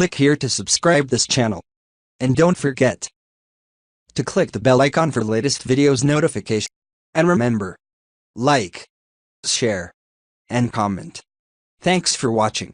Click here to subscribe this channel. And don't forget to click the bell icon for latest videos notification. And remember, like, share, and comment. Thanks for watching.